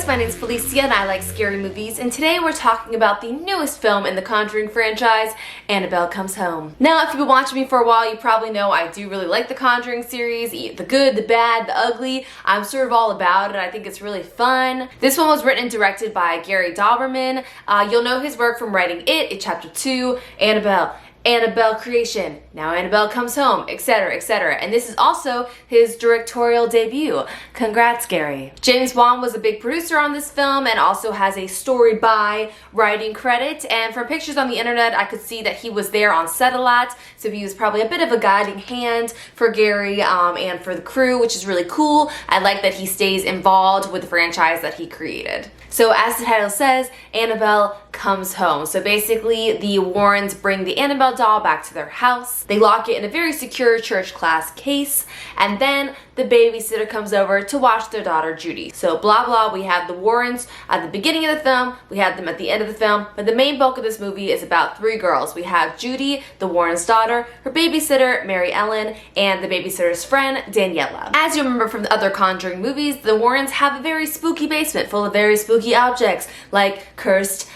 guys, my name is Felicia and I like scary movies, and today we're talking about the newest film in the Conjuring franchise, Annabelle Comes Home. Now, if you've been watching me for a while, you probably know I do really like the Conjuring series, the good, the bad, the ugly. I'm sort of all about it. I think it's really fun. This one was written and directed by Gary Dauberman. You'll know his work from writing It, Chapter 2, Annabelle Creation, now Annabelle Comes Home, etc., etc. And this is also his directorial debut. Congrats, Gary. James Wan was a big producer on this film and also has a story by writing credit. And from pictures on the internet, I could see that he was there on set a lot, so he was probably a bit of a guiding hand for Gary and for the crew, which is really cool. I like that he stays involved with the franchise that he created. So as the title says, Annabelle Comes Home. So basically, the Warrens bring the Annabelle doll back to their house. They lock it in a very secure church class case, and then the babysitter comes over to watch their daughter Judy. So blah blah, we have the Warrens at the beginning of the film, we have them at the end of the film, but the main bulk of this movie is about three girls. We have Judy, the Warrens' daughter, her babysitter, Mary Ellen, and the babysitter's friend, Daniela. As you remember from the other Conjuring movies, the Warrens have a very spooky basement full of very spooky objects, like cursed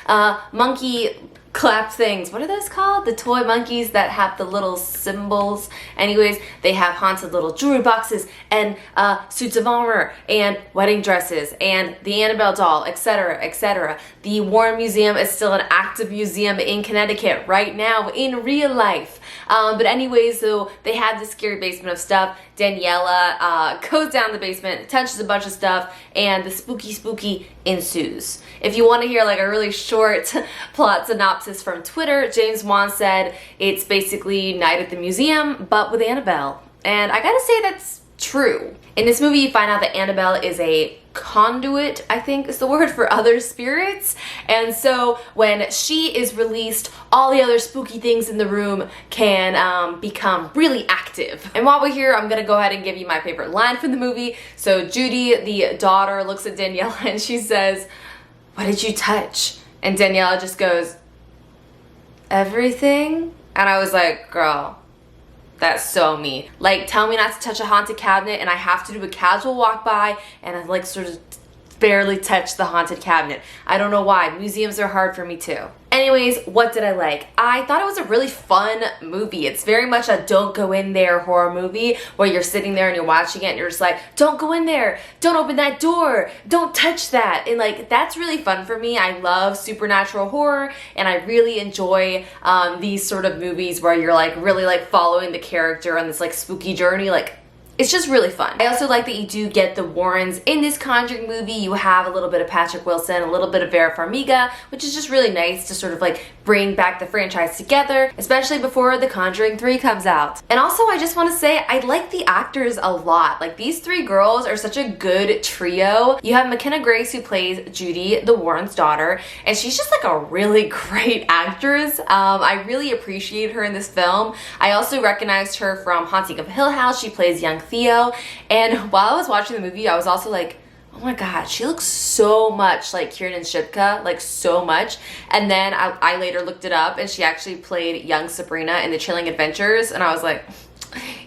monkey clap things. What are those called? The toy monkeys that have the little symbols. Anyways, they have haunted little jewelry boxes and suits of armor and wedding dresses and the Annabelle doll, etc., etc. The Warren Museum is still an active museum in Connecticut right now in real life. But anyways, so they have this scary basement of stuff. Daniela goes down the basement, touches a bunch of stuff, and the spooky ensues. If you want to hear like a really short plot synopsis from Twitter, James Wan said it's basically Night at the Museum, but with Annabelle. And I gotta say that's true. In this movie, you find out that Annabelle is a conduit, I think is the word, for other spirits. And so when she is released, all the other spooky things in the room can become really active. And while we're here, I'm gonna go ahead and give you my favorite line from the movie. So Judy, the daughter, looks at Daniela and she says, "What did you touch?" And Daniela just goes, "Everything." And I was like, girl, that's so me. Like, tell me not to touch a haunted cabinet and I have to do a casual walk by and I like sort of barely touch the haunted cabinet. I don't know why. Museums are hard for me too. Anyways, what did I like? I thought it was a really fun movie. It's very much a don't go in there horror movie where you're sitting there and you're watching it and you're just like, don't go in there, don't open that door, don't touch that. And like, that's really fun for me. I love supernatural horror and I really enjoy these sort of movies where you're like really like following the character on this like spooky journey. Like, it's just really fun. I also like that you do get the Warrens in this Conjuring movie. You have a little bit of Patrick Wilson, a little bit of Vera Farmiga, which is just really nice to sort of like bring back the franchise together, especially before The Conjuring 3 comes out. And also, I just want to say, I like the actors a lot. Like, these three girls are such a good trio. You have McKenna Grace, who plays Judy, the Warrens' daughter, and she's just like a really great actress. I really appreciate her in this film. I also recognized her from Haunting of Hill House. She plays young Theo, and while I was watching the movie, I was also like, oh my god, she looks so much like Kiernan Shipka, like so much. And then I later looked it up and she actually played young Sabrina in The Chilling Adventures, and I was like,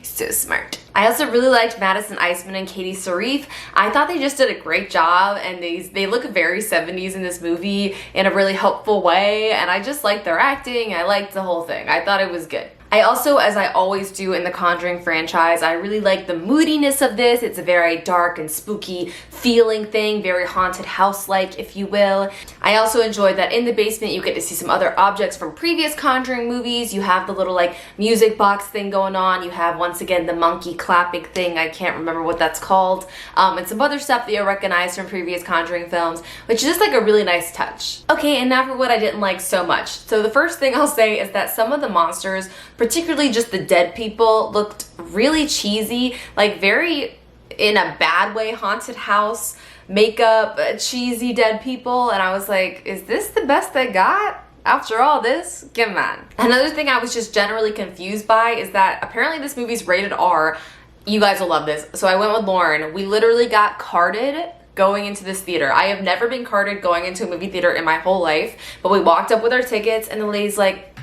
so smart. I also really liked Madison Iseman and Katie Sarif. I thought they just did a great job, and they look very 70s in this movie in a really helpful way, and I just liked their acting. I liked the whole thing. I thought it was good. I also, as I always do in the Conjuring franchise, I really like the moodiness of this. It's a very dark and spooky feeling thing, very haunted house-like, if you will. I also enjoyed that in the basement you get to see some other objects from previous Conjuring movies. You have the little like music box thing going on. You have, once again, the monkey clapping thing. I can't remember what that's called. And some other stuff that you'll recognize from previous Conjuring films, which is just like a really nice touch. Okay, and now for what I didn't like so much. So the first thing I'll say is that some of the monsters, particularly just the dead people, looked really cheesy, like very, in a bad way, haunted house makeup, cheesy dead people, and I was like, is this the best they got? After all this? Come on. Another thing I was just generally confused by is that apparently this movie's rated R. You guys will love this. So I went with Lauren. We literally got carded going into this theater. I have never been carded going into a movie theater in my whole life, but we walked up with our tickets and the lady's like,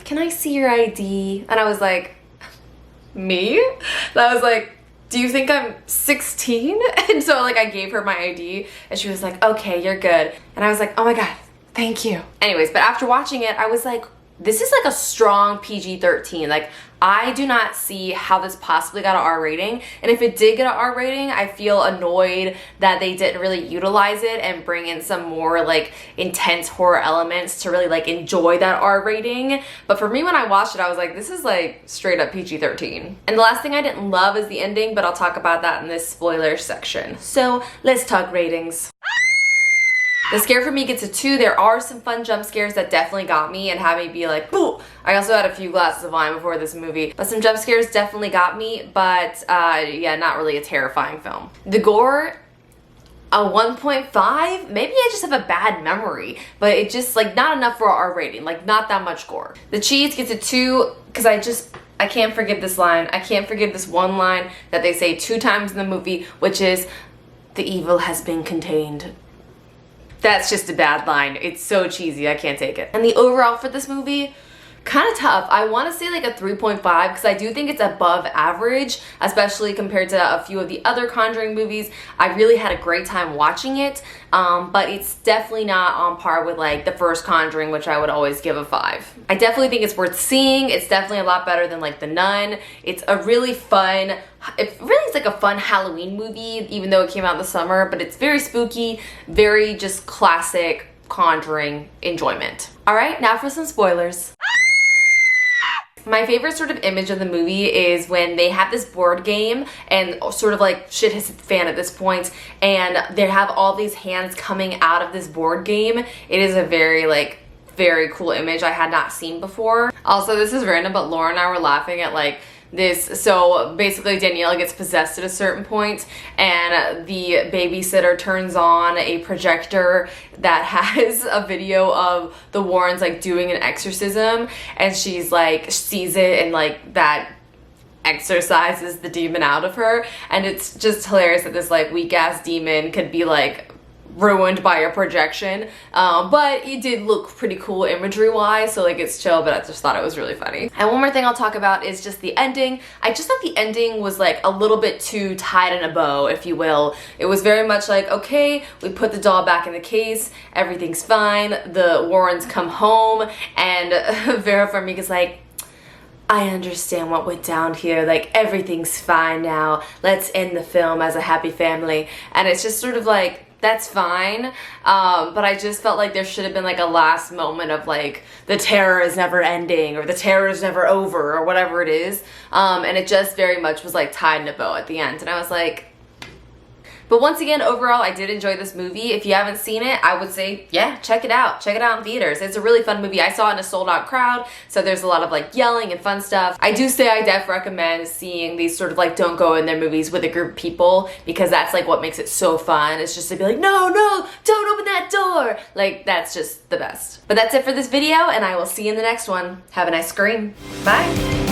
"Can I see your ID?" And I was like, "Me?" And I was like, do you think I'm 16? And so like I gave her my ID and she was like, okay, you're good. And I was like, oh my God, thank you. Anyways, but after watching it, I was like, this is like a strong PG-13. Like, I do not see how this possibly got an R rating. And if it did get an R rating, I feel annoyed that they didn't really utilize it and bring in some more like intense horror elements to really like enjoy that R rating. But for me, when I watched it, I was like, this is like straight up PG-13. And the last thing I didn't love is the ending, but I'll talk about that in this spoiler section. So let's talk ratings. The scare for me gets a 2. There are some fun jump scares that definitely got me and had me be like, boo! I also had a few glasses of wine before this movie, but some jump scares definitely got me, but yeah, not really a terrifying film. The gore, a 1.5. Maybe I just have a bad memory, but it just like not enough for an R rating, like not that much gore. The cheese gets a 2 because I can't forgive this line. I can't forgive this one line that they say 2 times in the movie, which is, the evil has been contained. That's just a bad line. It's so cheesy, I can't take it. And the overall for this movie, kind of tough. I want to say like a 3.5 because I do think it's above average, especially compared to a few of the other Conjuring movies. I really had a great time watching it, but it's definitely not on par with like the first Conjuring, which I would always give a 5. I definitely think it's worth seeing. It's definitely a lot better than like The Nun. It's a really fun, it really is like a fun Halloween movie, even though it came out in the summer, but it's very spooky, very just classic Conjuring enjoyment. All right, now for some spoilers. My favorite sort of image of the movie is when they have this board game and sort of like shit hits the fan at this point and they have all these hands coming out of this board game. It is a very cool image I had not seen before. Also, this is random, but Laura and I were laughing at like this. So basically Danielle gets possessed at a certain point and the babysitter turns on a projector that has a video of the Warrens like doing an exorcism and she's like sees it and like that exorcises the demon out of her, and it's just hilarious that this like weak ass demon could be like ruined by a projection, but it did look pretty cool imagery wise, so like it's chill, but I just thought it was really funny. And one more thing I'll talk about is just the ending. I just thought the ending was like a little bit too tied in a bow, if you will. It was very much like, okay, we put the doll back in the case, everything's fine, the Warrens come home, and Vera Farmiga's like, I understand what went down here, like everything's fine now, let's end the film as a happy family. And it's just sort of like, that's fine, but I just felt like there should have been like a last moment of like, the terror is never ending, or the terror is never over, or whatever it is, and it just very much was like tied in a bow at the end, and I was like, but once again, overall, I did enjoy this movie. If you haven't seen it, I would say, yeah, check it out. Check it out in theaters. It's a really fun movie. I saw it in a sold-out crowd, so there's a lot of like yelling and fun stuff. I do say I def recommend seeing these sort of like don't go in their movies with a group of people, because that's like what makes it so fun. It's just to be like, no, don't open that door. Like, that's just the best. But that's it for this video, and I will see you in the next one. Have a nice scream. Bye.